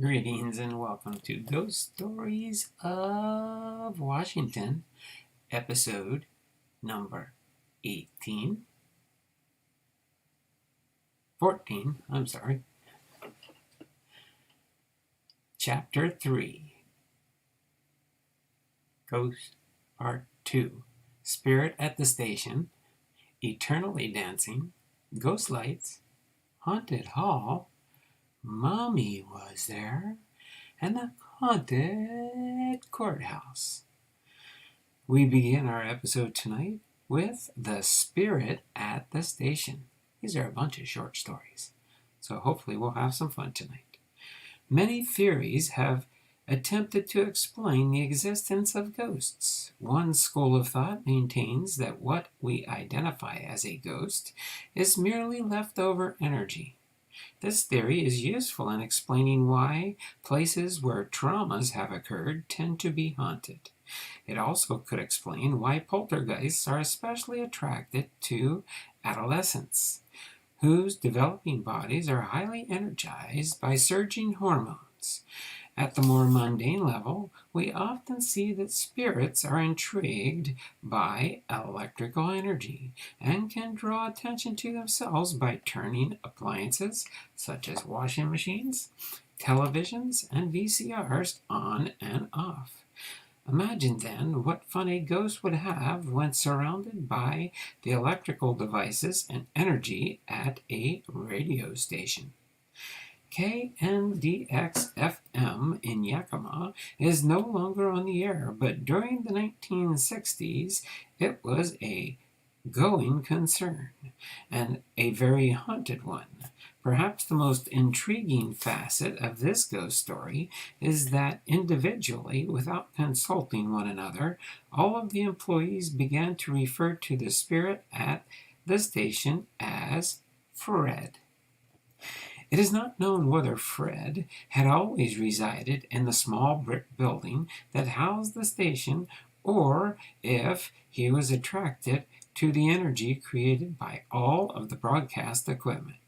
Greetings and welcome to Ghost Stories of Washington, episode number 18. 14, Chapter 3, Ghost Part 2, Spirit at the Station, Eternally Dancing, Ghost Lights, Haunted Hall, Mommy Was There, and the Haunted Courthouse. We begin our episode tonight with The Spirit at the Station. These are a bunch of short stories, so hopefully we'll have some fun tonight. Many theories have attempted to explain the existence of ghosts. One school of thought maintains that what we identify as a ghost is merely leftover energy. This theory is useful in explaining why places where traumas have occurred tend to be haunted. It also could explain why poltergeists are especially attracted to adolescents, whose developing bodies are highly energized by surging hormones. At the more mundane level, we often see that spirits are intrigued by electrical energy and can draw attention to themselves by turning appliances such as washing machines, televisions, and VCRs on and off. Imagine then what fun a ghost would have when surrounded by the electrical devices and energy at a radio station. KNDX-FM in Yakima is no longer on the air, but during the 1960s it was a going concern, and a very haunted one. Perhaps the most intriguing facet of this ghost story is that individually, without consulting one another, all of the employees began to refer to the spirit at the station as Fred. It is not known whether Fred had always resided in the small brick building that housed the station, or if he was attracted to the energy created by all of the broadcast equipment.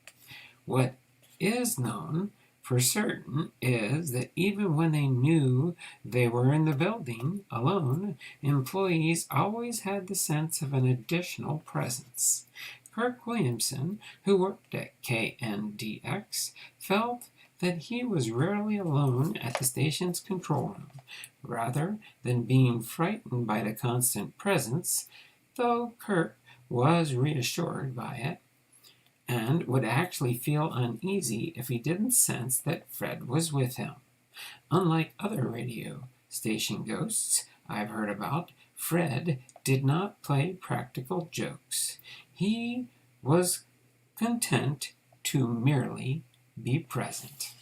What is known for certain is that even when they knew they were in the building alone, employees always had the sense of an additional presence. Kirk Williamson, who worked at KNDX, felt that he was rarely alone at the station's control room. Rather than being frightened by the constant presence, though Kirk was reassured by it, and would actually feel uneasy if he didn't sense that Fred was with him. Unlike other radio station ghosts I've heard about, Fred did not play practical jokes. He was content to merely be present.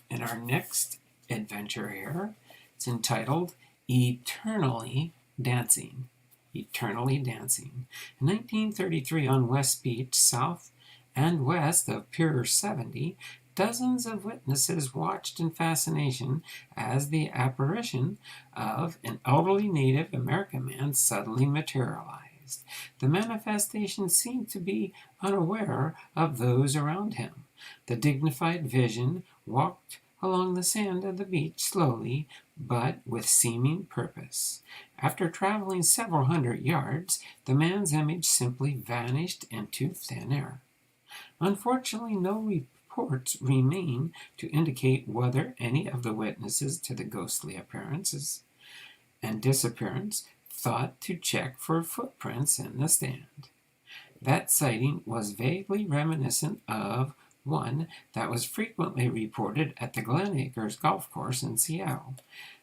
In our next adventure here, it's entitled Eternally Dancing. Eternally Dancing. In 1933 on West Beach, south and west of Pier 70, dozens of witnesses watched in fascination as the apparition of an elderly Native American man suddenly materialized. The manifestation seemed to be unaware of those around him. The dignified vision walked along the sand of the beach slowly, but with seeming purpose. After traveling several hundred yards, the man's image simply vanished into thin air. Unfortunately, no reports remain to indicate whether any of the witnesses to the ghostly appearances and disappearance thought to check for footprints in the sand. That sighting was vaguely reminiscent of one that was frequently reported at the Glen Acres golf course in Seattle.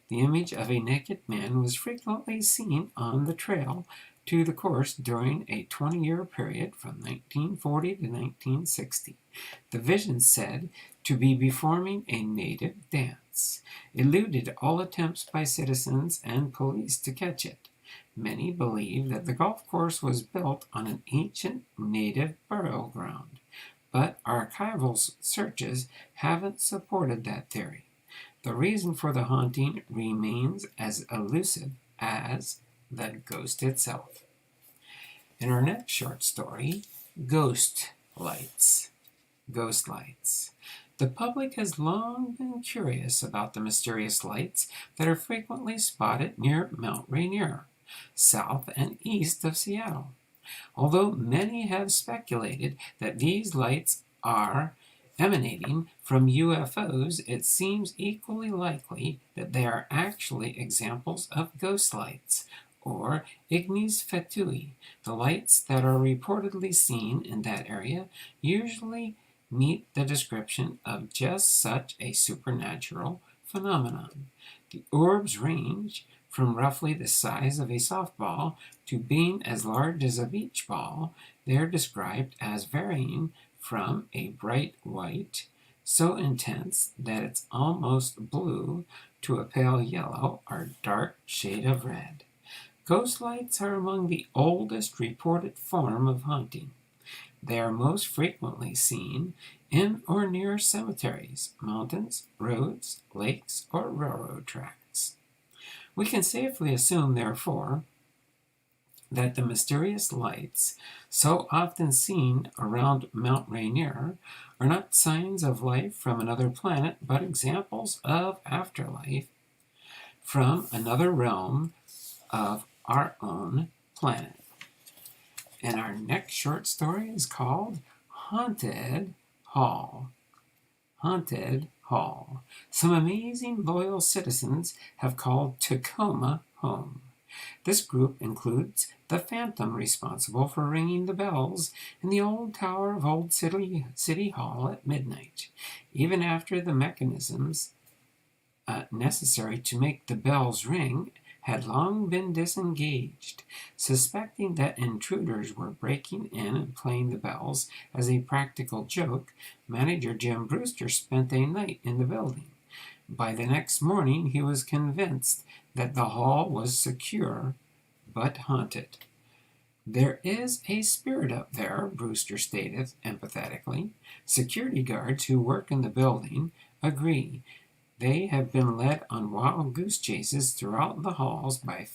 The image of a naked man was frequently seen on the trail to the course during a 20-year period from 1940 to 1960. The vision said to be performing a native dance eluded all attempts by citizens and police to catch it. Many believe that the golf course was built on an ancient native burial ground, but archival searches haven't supported that theory. The reason for the haunting remains as elusive as the ghost itself. In our next short story, Ghost Lights. Ghost Lights. The public has long been curious about the mysterious lights that are frequently spotted near Mount Rainier, south and east of Seattle. Although many have speculated that these lights are emanating from UFOs, it seems equally likely that they are actually examples of ghost lights, or ignis fatui. The lights that are reportedly seen in that area usually meet the description of just such a supernatural phenomenon. The orbs range from roughly the size of a softball to being as large as a beach ball. They are described as varying from a bright white, so intense that it's almost blue, to a pale yellow or dark shade of red. Ghost lights are among the oldest reported form of haunting. They are most frequently seen in or near cemeteries, mountains, roads, lakes, or railroad tracks. We can safely assume, therefore, that the mysterious lights so often seen around Mount Rainier are not signs of life from another planet, but examples of afterlife from another realm of our own planet. And our next short story is called Haunted Hall. Haunted Hall. Some amazing loyal citizens have called Tacoma home. This group includes the phantom responsible for ringing the bells in the old tower of Old City Hall at midnight, even after the mechanisms necessary to make the bells ring had long been disengaged. Suspecting that intruders were breaking in and playing the bells as a practical joke, manager Jim Brewster spent a night in the building. By the next morning, he was convinced that the hall was secure but haunted. "There is a spirit up there," Brewster stated empathetically. Security guards who work in the building agree. They have been led on wild goose chases throughout the halls by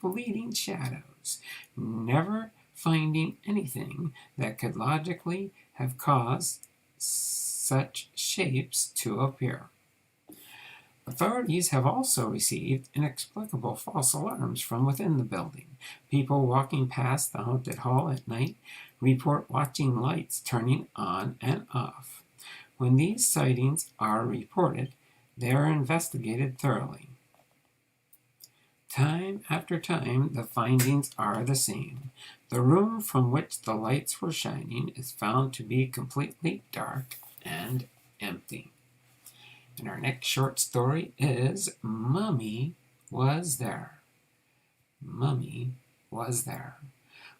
fleeting shadows, never finding anything that could logically have caused such shapes to appear. Authorities have also received inexplicable false alarms from within the building. People walking past the haunted hall at night report watching lights turning on and off. When these sightings are reported, they are investigated thoroughly. Time after time, the findings are the same. The room from which the lights were shining is found to be completely dark and empty. And our next short story is Mummy Was There. Mummy Was There.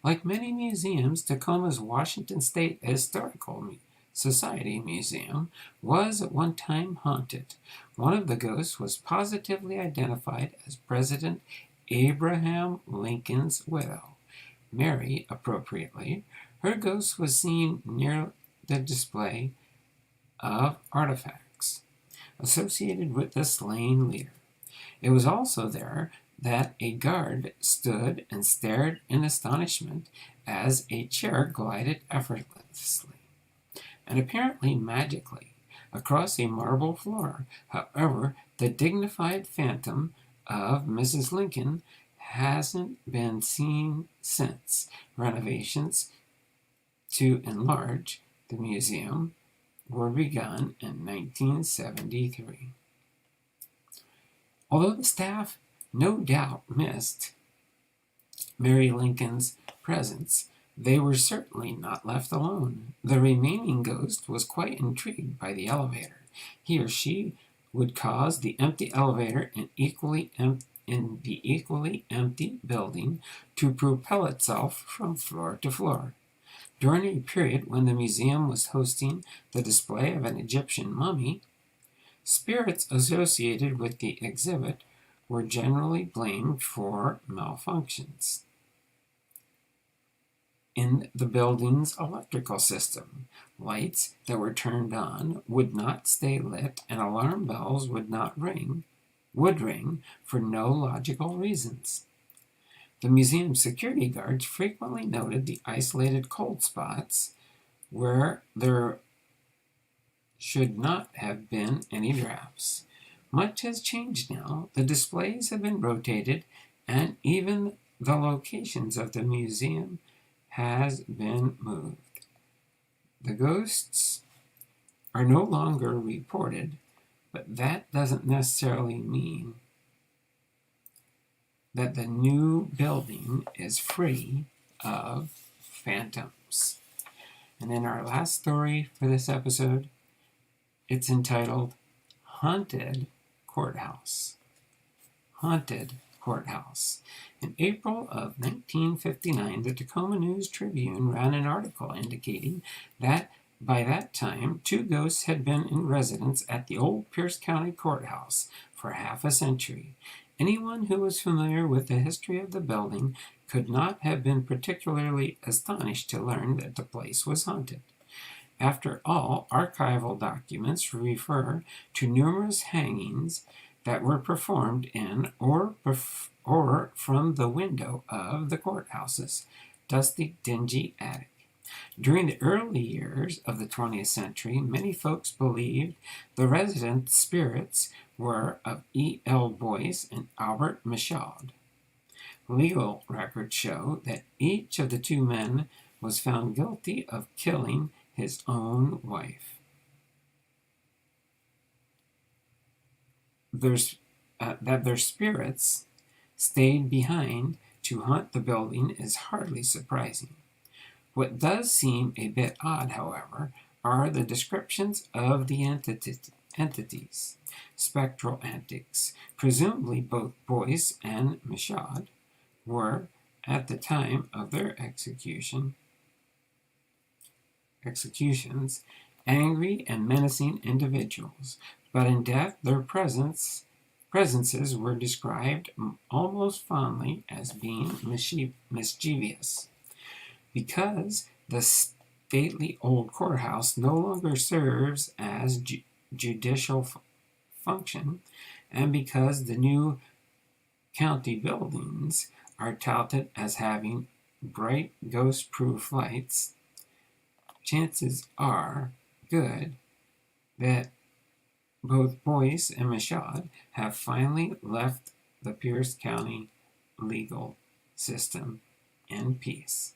Like many museums, Tacoma's Washington State Historical Society Museum was at one time haunted. One of the ghosts was positively identified as President Abraham Lincoln's widow, Mary, appropriately. Her ghost was seen near the display of artifacts associated with the slain leader. It was also there that a guard stood and stared in astonishment as a chair glided effortlessly, and apparently magically, across a marble floor. However, the dignified phantom of Mrs. Lincoln hasn't been seen since. Renovations to enlarge the museum were begun in 1973. Although the staff no doubt missed Mary Lincoln's presence, they were certainly not left alone. The remaining ghost was quite intrigued by the elevator. He or she would cause the empty elevator in the equally empty building to propel itself from floor to floor. During a period when the museum was hosting the display of an Egyptian mummy, spirits associated with the exhibit were generally blamed for malfunctions in the building's electrical system. Lights that were turned on would not stay lit, and alarm bells would ring for no logical reasons. The museum security guards frequently noted the isolated cold spots where there should not have been any drafts. Much has changed now. The displays have been rotated, and even the locations of the museum has been moved. The ghosts are no longer reported, but that doesn't necessarily mean that the new building is free of phantoms. And then our last story for this episode, it's entitled Haunted Courthouse. Haunted Courthouse. In April of 1959, the Tacoma News-Tribune ran an article indicating that by that time, 2 ghosts had been in residence at the old Pierce County Courthouse for half a century. Anyone who was familiar with the history of the building could not have been particularly astonished to learn that the place was haunted. After all, archival documents refer to numerous hangings that were performed in or from the window of the courthouse's dusty, dingy attic. During the early years of the 20th century, many folks believed the resident spirits were of E.L. Boyce and Albert Michaud. Legal records show that each of the 2 men was found guilty of killing his own wife. That their spirits stayed behind to haunt the building is hardly surprising. What does seem a bit odd, however, are the descriptions of the entities, spectral entities. Presumably both Boyce and Michaud were, at the time of their executions, angry and menacing individuals, but in death their presences were described almost fondly as being mischievous. Because the stately old courthouse no longer serves as judicial function, and because the new county buildings are touted as having bright ghost-proof lights, chances are good that both Boyce and Michaud have finally left the Pierce County legal system in peace.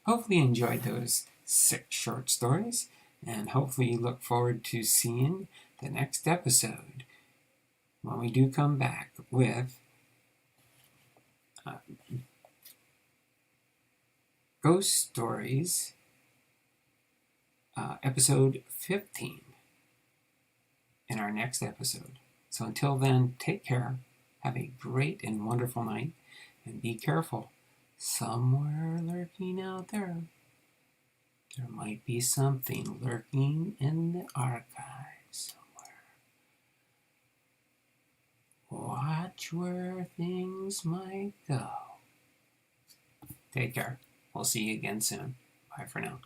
Hopefully you enjoyed those 6 short stories, and hopefully you look forward to seeing the next episode when we do come back with Ghost Stories, episode 15, in our next episode. So until then, take care, have a great and wonderful night, and be careful. Somewhere lurking out there might be something lurking in the archives somewhere. Watch where things might go. Take care. We'll see you again soon. Bye for now.